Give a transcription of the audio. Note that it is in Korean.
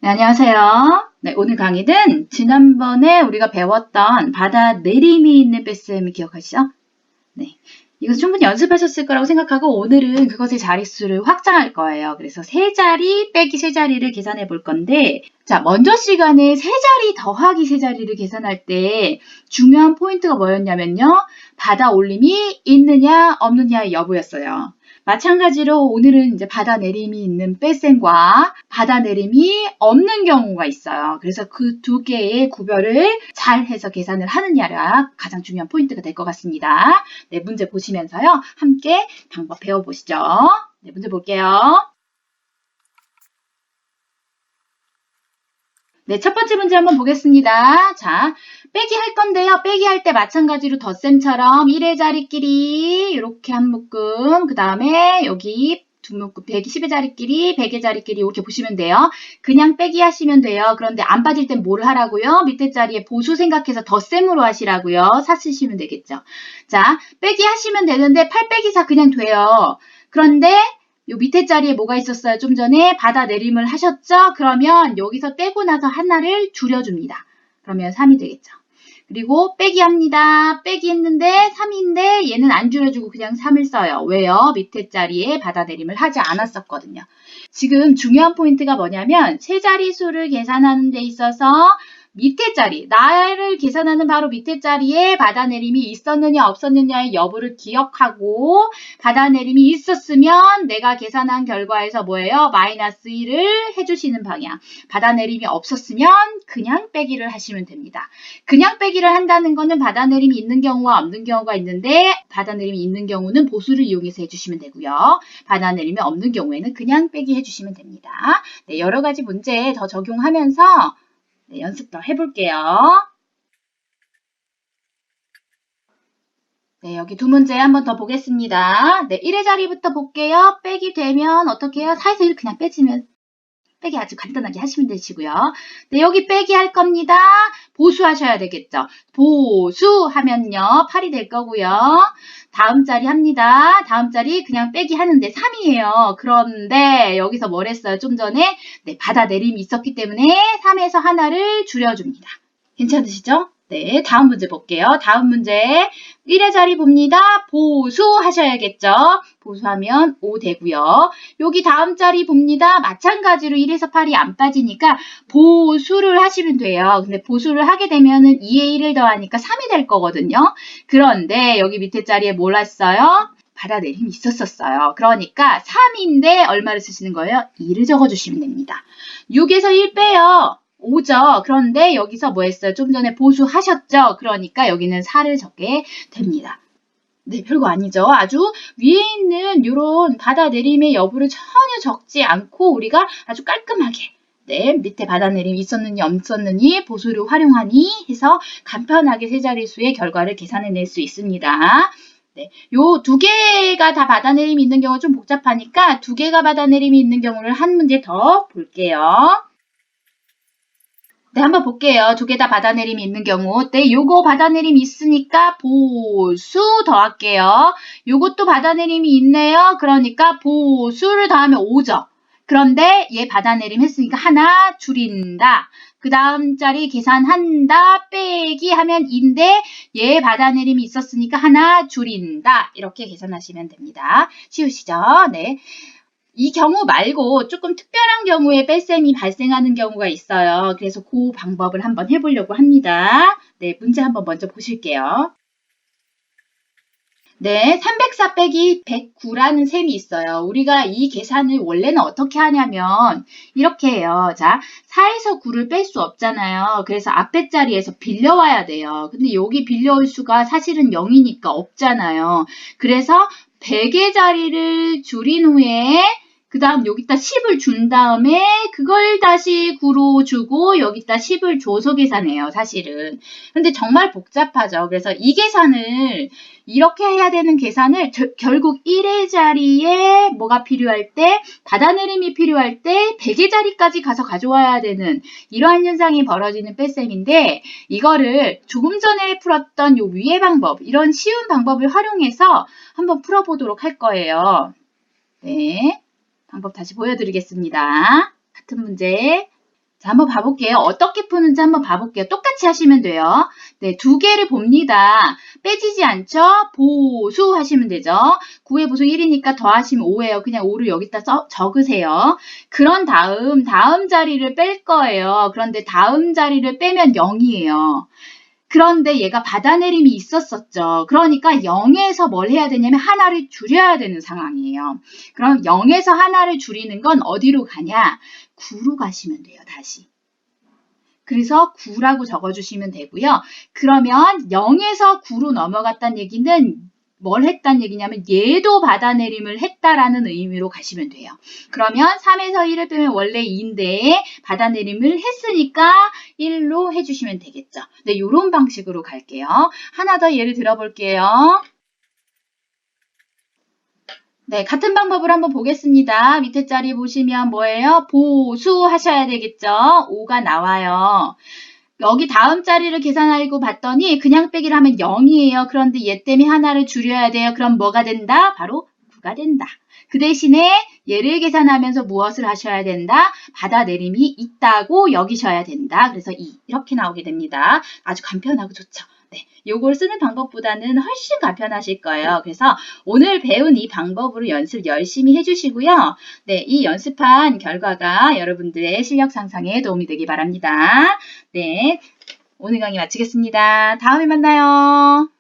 네, 안녕하세요. 네, 오늘 강의는 지난번에 우리가 배웠던 받아내림이 있는 뺄셈을 기억하시죠? 네, 이거 충분히 연습하셨을 거라고 생각하고 오늘은 그것의 자릿수를 확장할 거예요. 그래서 세 자리 빼기 세 자리를 계산해 볼 건데, 자, 먼저 시간에 세 자리 더하기 세 자리를 계산할 때 중요한 포인트가 뭐였냐면요. 받아올림이 있느냐 없느냐의 여부였어요. 마찬가지로 오늘은 이제 받아내림이 있는 뺄셈과 받아내림이 없는 경우가 있어요. 그래서 그 두 개의 구별을 잘 해서 계산을 하느냐가 가장 중요한 포인트가 될 것 같습니다. 네, 문제 보시면서요. 함께 방법 배워보시죠. 네, 문제 볼게요. 네, 첫 번째 문제 한번 보겠습니다. 자, 빼기 할 건데요. 빼기 할 때 마찬가지로 덧셈처럼 1의 자리끼리 이렇게 한 묶음, 그 다음에 여기 두 묶음, 110의 자리끼리, 100의 자리끼리 이렇게 보시면 돼요. 그냥 빼기 하시면 돼요. 그런데 안 빠질 땐 뭘 하라고요? 밑에 자리에 보수 생각해서 덧셈으로 하시라고요. 4 쓰시면 되겠죠. 자, 빼기 하시면 되는데 8 빼기 4 그냥 돼요. 그런데 요 밑에 자리에 뭐가 있었어요? 좀 전에 받아내림을 하셨죠? 그러면 여기서 떼고 나서 하나를 줄여줍니다. 그러면 3이 되겠죠. 그리고 빼기 합니다. 빼기 했는데 3인데 얘는 안 줄여주고 그냥 3을 써요. 왜요? 밑에 자리에 받아내림을 하지 않았었거든요. 지금 중요한 포인트가 뭐냐면 세 자리수를 계산하는 데 있어서 밑에 자리, 나를 계산하는 바로 밑에 자리에 받아내림이 있었느냐 없었느냐의 여부를 기억하고 받아내림이 있었으면 내가 계산한 결과에서 뭐예요? 마이너스 1을 해주시는 방향. 받아내림이 없었으면 그냥 빼기를 하시면 됩니다. 그냥 빼기를 한다는 거는 받아내림이 있는 경우와 없는 경우가 있는데 받아내림이 있는 경우는 보수를 이용해서 해주시면 되고요. 받아내림이 없는 경우에는 그냥 빼기 해주시면 됩니다. 네, 여러 가지 문제 더 적용하면서 네, 연습 더 해볼게요. 네, 여기 두 문제 한번 더 보겠습니다. 네, 1의 자리부터 볼게요. 빼기 되면 어떻게 해요? 4에서 1 그냥 빼지면 빼기 아주 간단하게 하시면 되시고요. 네, 여기 빼기 할 겁니다. 보수하셔야 되겠죠. 보수하면요. 8이 될 거고요. 다음 자리 합니다. 다음 자리 그냥 빼기 하는데 3이에요. 그런데 여기서 뭘 했어요? 좀 전에 네, 받아내림이 있었기 때문에 3에서 하나를 줄여줍니다. 괜찮으시죠? 네, 다음 문제 볼게요. 다음 문제 1의 자리 봅니다. 보수하셔야겠죠? 보수하면 5 되고요. 여기 다음 자리 봅니다. 마찬가지로 1에서 8이 안 빠지니까 보수를 하시면 돼요. 근데 보수를 하게 되면은 2에 1을 더하니까 3이 될 거거든요. 그런데 여기 밑에 자리에 뭘 했어요? 받아내림이 있었어요. 그러니까 3인데 얼마를 쓰시는 거예요? 2를 적어주시면 됩니다. 6에서 1 빼요. 5죠. 그런데 여기서 뭐 했어요? 좀 전에 보수하셨죠? 그러니까 여기는 4를 적게 됩니다. 네, 별거 아니죠. 아주 위에 있는 이런 받아내림의 여부를 전혀 적지 않고 우리가 아주 깔끔하게 네, 밑에 받아내림이 있었느니 없었느니 보수를 활용하니 해서 간편하게 세 자릿수의 결과를 계산해낼 수 있습니다. 네, 요 두 개가 다 받아내림이 있는 경우가 좀 복잡하니까 두 개가 받아내림이 있는 경우를 한 문제 더 볼게요. 네, 한번 볼게요. 두 개 다 받아내림이 있는 경우. 네, 요거 받아내림이 있으니까 보수 더할게요. 요것도 받아내림이 있네요. 그러니까 보수를 더하면 5죠. 그런데 얘 받아내림 했으니까 하나 줄인다. 그 다음 자리 계산한다. 빼기 하면 2인데 얘 받아내림이 있었으니까 하나 줄인다. 이렇게 계산하시면 됩니다. 쉬우시죠? 네. 이 경우 말고 조금 특별한 경우에 뺄셈이 발생하는 경우가 있어요. 그래서 그 방법을 한번 해보려고 합니다. 네, 문제 한번 먼저 보실게요. 네, 304 빼기 109라는 셈이 있어요. 우리가 이 계산을 원래는 어떻게 하냐면 이렇게 해요. 자, 4에서 9를 뺄 수 없잖아요. 그래서 앞에 자리에서 빌려와야 돼요. 근데 여기 빌려올 수가 사실은 0이니까 없잖아요. 그래서 100의 자리를 줄인 후에 그 다음 여기다 10을 준 다음에 그걸 다시 9로 주고 여기다 10을 줘서 계산해요. 사실은. 근데 정말 복잡하죠. 그래서 이 계산을 이렇게 해야 되는 계산을 결국 1의 자리에 뭐가 필요할 때 받아내림이 필요할 때 100의 자리까지 가서 가져와야 되는 이러한 현상이 벌어지는 뺄셈인데 이거를 조금 전에 풀었던 요 위의 방법 이런 쉬운 방법을 활용해서 한번 풀어보도록 할 거예요. 네. 방법 다시 보여드리겠습니다. 같은 문제. 자, 한번 봐볼게요. 어떻게 푸는지 한번 봐볼게요. 똑같이 하시면 돼요. 네, 두 개를 봅니다. 빼지지 않죠? 보수 하시면 되죠. 9의 보수 1이니까 더하시면 5예요. 그냥 5를 여기다 적으세요. 그런 다음 자리를 뺄 거예요. 그런데 다음 자리를 빼면 0이에요. 그런데 얘가 받아내림이 있었었죠. 그러니까 0에서 뭘 해야 되냐면 하나를 줄여야 되는 상황이에요. 그럼 0에서 하나를 줄이는 건 어디로 가냐? 9로 가시면 돼요, 다시. 그래서 9라고 적어주시면 되고요. 그러면 0에서 9로 넘어갔다는 얘기는 뭘 했다는 얘기냐면 얘도 받아내림을 했다라는 의미로 가시면 돼요. 그러면 3에서 1을 빼면 원래 2인데 받아내림을 했으니까 1로 해주시면 되겠죠. 네, 이런 방식으로 갈게요. 하나 더 예를 들어볼게요. 네, 같은 방법을 한번 보겠습니다. 밑에 자리 보시면 뭐예요? 보수하셔야 되겠죠? 5가 나와요. 여기 다음 자리를 계산하려고 봤더니 그냥 빼기를 하면 0이에요. 그런데 얘 때문에 하나를 줄여야 돼요. 그럼 뭐가 된다? 바로 9가 된다. 그 대신에 얘를 계산하면서 무엇을 하셔야 된다? 받아내림이 있다고 여기셔야 된다. 그래서 2 이렇게 나오게 됩니다. 아주 간편하고 좋죠. 네, 요걸 쓰는 방법보다는 훨씬 간편하실 거예요. 그래서 오늘 배운 이 방법으로 연습 열심히 해주시고요. 네, 이 연습한 결과가 여러분들의 실력 상상에 도움이 되기 바랍니다. 네, 오늘 강의 마치겠습니다. 다음에 만나요.